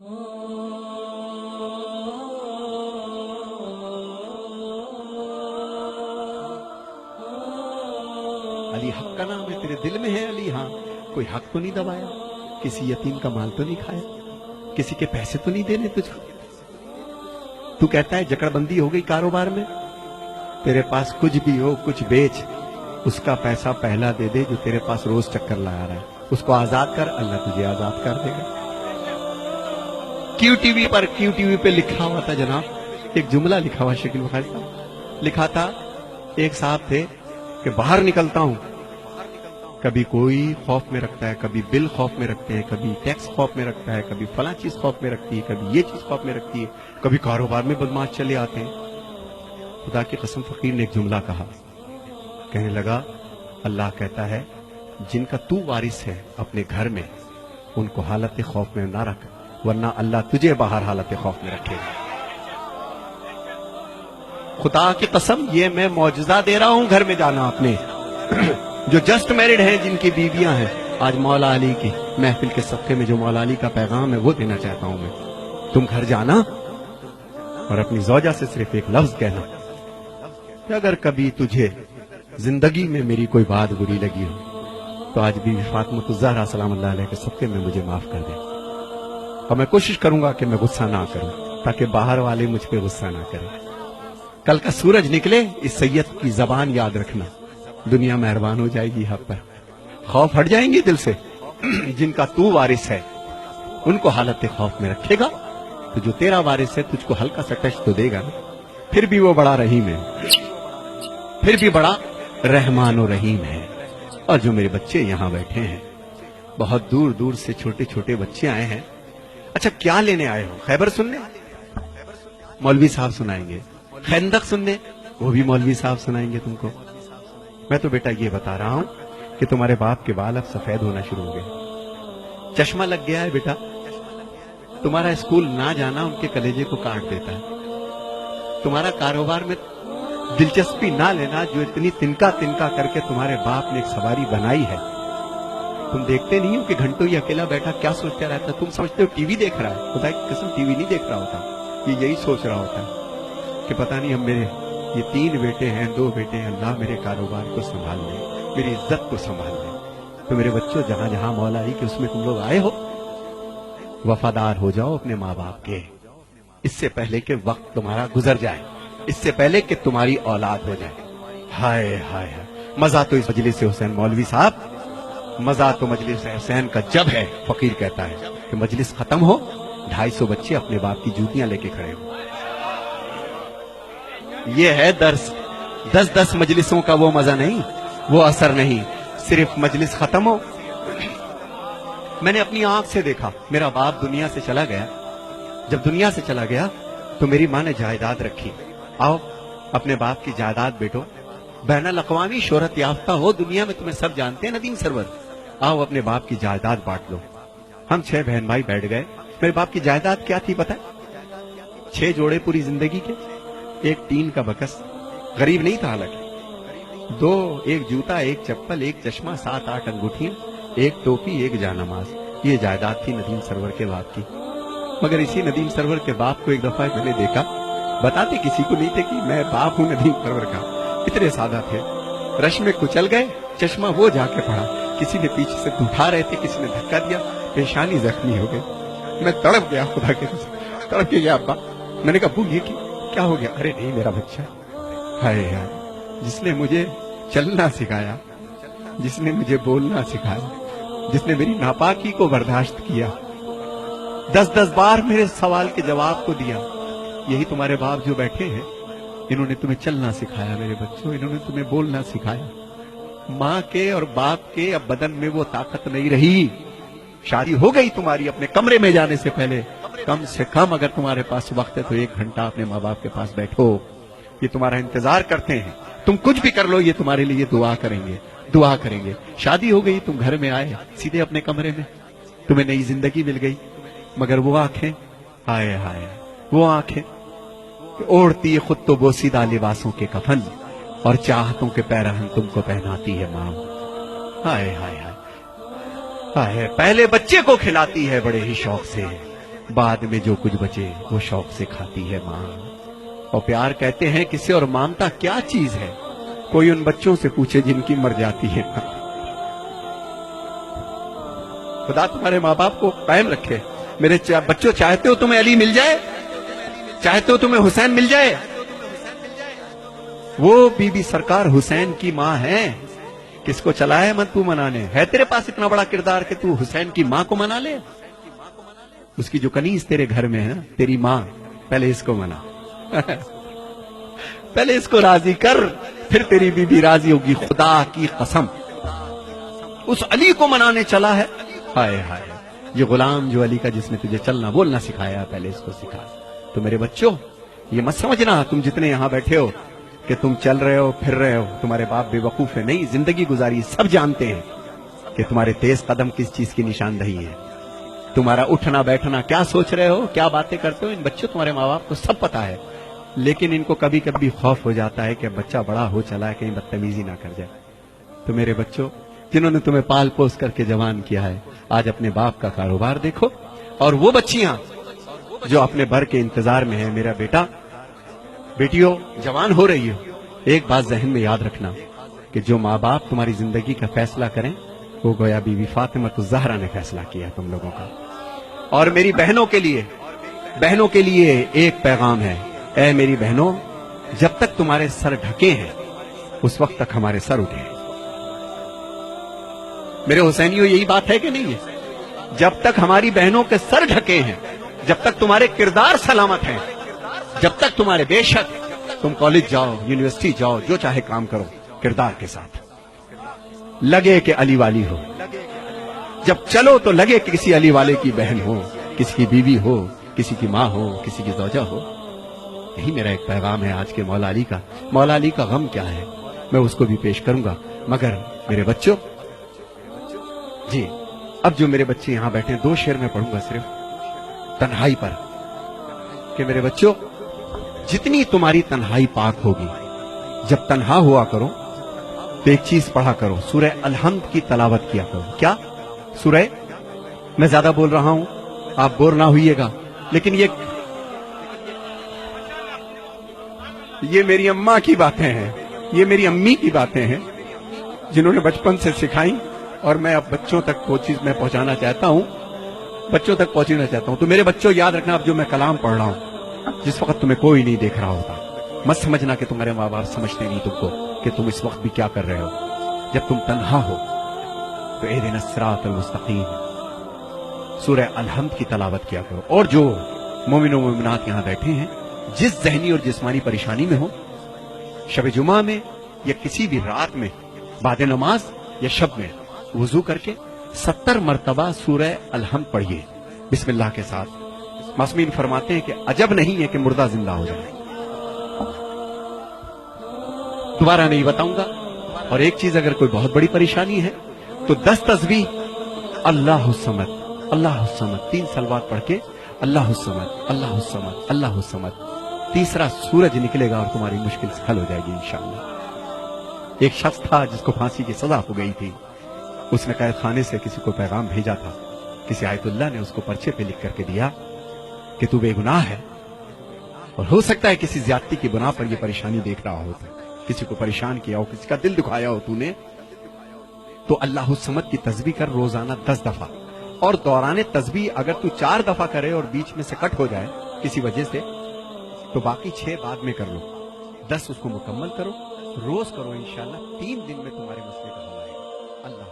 علی حق کا نام ہے، تیرے دل میں ہے علی؟ ہاں، کوئی حق تو نہیں دبایا، کسی یتیم کا مال تو نہیں کھایا، کسی کے پیسے تو نہیں دینے تجھ کو؟ تو کہتا ہے جکڑ بندی ہو گئی کاروبار میں، تیرے پاس کچھ بھی ہو کچھ بیچ، اس کا پیسہ پہلا دے دے جو تیرے پاس روز چکر لگا رہا ہے، اس کو آزاد کر، اللہ تجھے آزاد کر دے گا۔ کیو ٹی وی پہ لکھا ہوا تھا جناب، ایک جملہ لکھا ہوا شکیل بخاری صاحب، لکھا تھا ایک صاحب تھے کہ باہر نکلتا ہوں، کبھی کوئی خوف میں رکھتا ہے، کبھی بل خوف میں رکھتے ہیں، کبھی ٹیکس خوف میں رکھتا ہے، کبھی فلاں چیز خوف میں رکھتی ہے، کبھی یہ چیز خوف میں رکھتی ہے، کبھی کاروبار میں بدماش چلے آتے ہیں۔ خدا کی قسم فقیر نے ایک جملہ کہا، کہنے لگا اللہ کہتا ہے جن کا تو وارث ہے اپنے گھر میں ان کو حالت خوف میں نہ رکھ، ورنہ اللہ تجھے باہر حالت خوف میں رکھے گا۔ خدا کی قسم یہ میں معجزہ دے رہا ہوں، گھر میں جانا اپنے جو جسٹ میرڈ ہیں، جن کی بیویاں ہیں، آج مولا علی کی محفل کے صفحے میں جو مولا علی کا پیغام ہے وہ دینا چاہتا ہوں میں۔ تم گھر جانا اور اپنی زوجہ سے صرف ایک لفظ کہنا کہ اگر کبھی تجھے زندگی میں میری کوئی بات بری لگی ہو تو آج بی بی فاطمہ الزہرا سلام اللہ علیہ کے صدقے میں مجھے معاف کر دے، اور میں کوشش کروں گا کہ میں غصہ نہ کروں تاکہ باہر والے مجھ پہ غصہ نہ کریں۔ کل کا سورج نکلے اس سید کی زبان یاد رکھنا، دنیا مہربان ہو جائے گی حق پر، خوف ہٹ جائیں گے دل سے۔ جن کا تو وارث ہے ان کو حالت خوف میں رکھے گا تو جو تیرا وارث ہے تجھ کو ہلکا سا ٹچ تو دے گا نا، پھر بھی وہ بڑا رحیم ہے، پھر بھی بڑا رحمان و رحیم ہے۔ اور جو میرے بچے یہاں بیٹھے ہیں، بہت دور دور سے چھوٹے چھوٹے بچے آئے ہیں، اچھا کیا لینے آئے ہو؟ خیبر سننے؟ مولوی صاحب سنائیں گے۔ خندق سننے؟ وہ بھی مولوی صاحب سنائیں گے تم کو۔ میں تو بیٹا یہ بتا رہا ہوں کہ تمہارے باپ کے بال اب سفید ہونا شروع ہو گئے، چشمہ لگ گیا ہے بیٹا، تمہارا اسکول نہ جانا ان کے کلیجے کو کاٹ دیتا ہے، تمہارا کاروبار میں دلچسپی نہ لینا جو اتنی تنکا تنکا کر کے تمہارے باپ نے ایک سواری بنائی ہے، تم دیکھتے نہیں ہو کہ گھنٹوں یہ اکیلا بیٹھا کیا سوچتا رہتا ہے؟ تم سمجھتے ہو ٹی وی دیکھ رہا ہے، خدا کی قسم ٹی وی نہیں دیکھ رہا ہوتا، یہ یہی سوچ رہا ہوتا ہے کہ پتہ نہیں ہم میرے یہ 3 بیٹے ہیں 2 بیٹے ہیں، اللہ میرے کاروبار کو سنبھال لے، میری عزت کو سنبھال لے۔ تو میرے بچوں جہاں جہاں مولا علی کہ اس میں تم لوگ آئے ہو، وفادار ہو جاؤ اپنے ماں باپ کے، اس سے پہلے کہ وقت تمہارا گزر جائے، اس سے پہلے کہ تمہاری اولاد ہو جائے۔ ہائے ہائے ہائے، مزہ تو اس مجلس حسین مولوی صاحب، مزہ تو مجلس حسین کا جب ہے، فقیر کہتا ہے کہ مجلس ختم ہو 250 بچے اپنے باپ کی جوتیاں لے کے کھڑے ہو۔ یہ ہے درس، 10 مجلسوں کا وہ مزہ نہیں، وہ اثر نہیں، صرف مجلس ختم ہو۔ میں نے اپنی آنکھ سے دیکھا، میرا باپ دنیا سے چلا گیا، جب دنیا سے چلا گیا تو میری ماں نے جائیداد رکھی، آؤ اپنے باپ کی جائیداد بیٹو، بین الاقوامی شہرت یافتہ ہو دنیا میں، تمہیں سب جانتے ہیں ندیم سرور، آؤ اپنے باپ کی جائیداد بانٹ لو۔ ہم 6 بہن بھائی بیٹھ گئے، میرے باپ کی جائیداد کیا تھی پتہ ہے؟ 6 جوڑے پوری زندگی کے، 1 ٹین کا بکس، غریب نہیں تھا حالانکہ، 2 1 جوتا 1 چپل 1 چشمہ 7-8 انگوٹھیاں 1 ٹوپی 1 جانماز، یہ جائیداد تھی ندیم سرور کے باپ کی۔ مگر اسی ندیم سرور کے باپ کو ایک دفعہ میں نے دیکھا، بتاتے کسی کو نہیں تھے کہ میں باپ ہوں ندیم سرور کا، اتنے سادہ تھے، رش میں کچل گئے، چشمہ وہ جا کے پڑا، کسی نے پیچھے سے اٹھا رہے تھے، کسی نے دھکا دیا، پیشانی زخمی ہو گئی، میں تڑپ گیا، خدا کے قسم تڑپ کے گیا ابا۔ میں نے کہا ابو یہ کیا ہو گیا؟ ارے نہیں میرا بچہ، ہائے ہائے، جس نے مجھے چلنا سکھایا، جس نے مجھے بولنا سکھایا، جس نے میری ناپاکی کو برداشت کیا، 10 بار میرے سوال کے جواب کو دیا، یہی تمہارے باپ جو بیٹھے ہیں، انہوں نے تمہیں چلنا سکھایا میرے بچوں، انہوں نے تمہیں بولنا سکھایا۔ ماں کے اور باپ کے اب بدن میں وہ طاقت نہیں رہی، شادی ہو گئی تمہاری، اپنے کمرے میں جانے سے پہلے کم سے کم اگر تمہارے پاس وقت ہے تو 1 گھنٹہ اپنے ماں باپ کے پاس بیٹھو، یہ تمہارا انتظار کرتے ہیں، تم کچھ بھی کر لو یہ تمہارے لیے دعا کریں گے، دعا کریں گے۔ شادی ہو گئی، تم گھر میں آئے سیدھے اپنے کمرے میں، تمہیں نئی زندگی مل گئی، مگر وہ آنکھیں، ہائے ہائے، وہ آنکھیں اوڑھتی خود تو بوسیدہ لباسوں کے کفن اور چاہتوں کے پیرہن تم کو پہناتی ہے ماں، ہائے ہائے ہائے، پہلے بچے کو کھلاتی ہے بڑے ہی شوق سے، بعد میں جو کچھ بچے وہ شوق سے کھاتی ہے ماں. اور پیار کہتے ہیں کسے اور مامتا کیا چیز ہے؟ کوئی ان بچوں سے پوچھے جن کی مر جاتی ہے ماں. خدا تمہارے ماں باپ کو قائم رکھے. میرے بچوں، چاہتے ہو تمہیں علی مل جائے؟ چاہتے ہو تمہیں حسین مل جائے؟ وہ بی بی سرکار حسین کی ماں ہے. کس کو چلا ہے من تو منانے؟ ہے تیرے پاس اتنا بڑا کردار کہ تو حسین کی ماں کو منا لے؟ اس کی جو کنیز تیرے گھر میں ہے نا، تیری ماں، پہلے اس کو منا. پہلے اس کو راضی کر، پھر تیری بی بی راضی ہوگی. خدا کی قسم اس علی کو منانے چلا ہے. ہائے ہائے، یہ غلام جو علی کا، جس نے تجھے چلنا بولنا سکھایا، پہلے اس کو سکھا. تو میرے بچوں، یہ مت سمجھنا تم جتنے یہاں بیٹھے ہو کہ تم چل رہے ہو پھر رہے ہو، تمہارے باپ بے وقوف ہے. نہیں، زندگی گزاری سب جانتے ہیں کہ تمہارے تیز قدم کس چیز کی نشاندہی ہے. تمہارا اٹھنا بیٹھنا کیا سوچ رہے ہو، کیا باتیں کرتے ہو، ان بچوں تمہارے ماں باپ کو سب پتا ہے. لیکن ان کو کبھی کبھی خوف ہو جاتا ہے کہ بچہ بڑا ہو چلا ہے، کہیں بدتمیزی نہ کر جائے. تو میرے بچوں، جنہوں نے تمہیں پال پوس کر کے جوان کیا ہے، آج اپنے باپ کا کاروبار دیکھو. اور وہ بچیاں جو اپنے بھر کے انتظار میں ہیں، میرا بیٹا، بیٹیوں جوان ہو رہی ہو، ایک بات ذہن میں یاد رکھنا کہ جو ماں باپ تمہاری زندگی کا فیصلہ کریں، وہ گویا بی بی فاطمہ الزہرا نے فیصلہ کیا تم لوگوں کا. اور میری بہنوں کے لیے ایک پیغام ہے. اے میری بہنوں، جب تک تمہارے سر ڈھکے ہیں اس وقت تک ہمارے سر اٹھے ہیں. میرے حسینیوں، یہی بات ہے کہ نہیں ہے؟ جب تک ہماری بہنوں کے سر ڈھکے ہیں، جب تک تمہارے کردار سلامت ہیں، جب تک تمہارے، بے شک تم کالج جاؤ، یونیورسٹی جاؤ، جو چاہے کام کرو، کردار کے ساتھ لگے کہ علی والی ہو. جب چلو تو لگے کہ کسی علی والے کی بہن ہو، کسی کی بیوی ہو، کسی کی ماں ہو، کسی کی زوجہ ہو. یہی میرا ایک پیغام ہے آج کے مولا علی کا. مولا علی کا غم کیا ہے میں اس کو بھی پیش کروں گا. مگر میرے بچوں، جی اب جو میرے بچے یہاں بیٹھے ہیں، 2 شعر میں پڑھوں گا صرف تنہائی پر، کہ میرے بچوں، جتنی تمہاری تنہائی پاک ہوگی، جب تنہا ہوا کرو تو ایک چیز پڑھا کرو، سورہ الحمد کی تلاوت کیا کرو. کیا سورہ؟ میں زیادہ بول رہا ہوں، آپ بور نہ ہوئیے گا، لیکن یہ میری اماں کی باتیں ہیں، یہ میری امی کی باتیں ہیں، جنہوں نے بچپن سے سکھائیں، اور میں اب بچوں تک وہ چیز میں پہنچانا چاہتا ہوں، بچوں تک پہنچنا چاہتا ہوں. تو میرے بچوں، یاد رکھنا، اب جو میں کلام پڑھ رہا ہوں، جس وقت تمہیں کوئی نہیں دیکھ رہا ہوتا، مت سمجھنا کہ تمہارے ماں باپ سمجھتے نہیں تم کو کہ تم اس وقت بھی کیا کر رہے ہو. جب تم تنہا ہو تو اہدنا الصراط المستقیم سورہ الحمد کی تلاوت کیا کرو. اور جو مومن و مومنات یہاں بیٹھے ہیں، جس ذہنی اور جسمانی پریشانی میں ہو، شب جمعہ میں یا کسی بھی رات میں، بعد نماز یا شب میں، وضو کر کے 70 مرتبہ سورہ الحمد پڑھیے بسم اللہ کے ساتھ. معصومین فرماتے ہیں کہ عجب نہیں ہے کہ مردہ زندہ ہو جائے. دوبارہ نہیں بتاؤں گا. اور ایک چیز، اگر کوئی بہت بڑی پریشانی ہے تو 10 تسبیح اللہ الصمد، اللہ الصمد، 3 صلوات پڑھ کے اللہ الصمد، اللہ الصمد، اللہ الصمد. تیسرا سورج نکلے گا اور تمہاری مشکل حل ہو جائے گی انشاءاللہ. ایک شخص تھا جس کو پھانسی کی سزا ہو گئی تھی. اس نے قید خانے سے کسی کو پیغام بھیجا تھا. کسی آیت اللہ نے اس کو پرچے پہ لکھ کر کے دیا کہ تو بے گناہ ہے، اور ہو سکتا ہے کسی زیادتی کی بنا پر یہ پریشانی دیکھ رہا ہو، کسی کو پریشان کیا ہو، کسی کا دل دکھایا ہو تو نے، تو اللہ الصمد کی تسبیح کر روزانہ 10 دفعہ. اور دوران تسبیح اگر تو 4 دفعہ کرے اور بیچ میں سے کٹ ہو جائے کسی وجہ سے، تو باقی 6 بعد میں کر لو. 10 اس کو مکمل کرو، روز کرو، انشاءاللہ 3 دن میں تمہارے مسئلے کا حل آئے گا. اللہ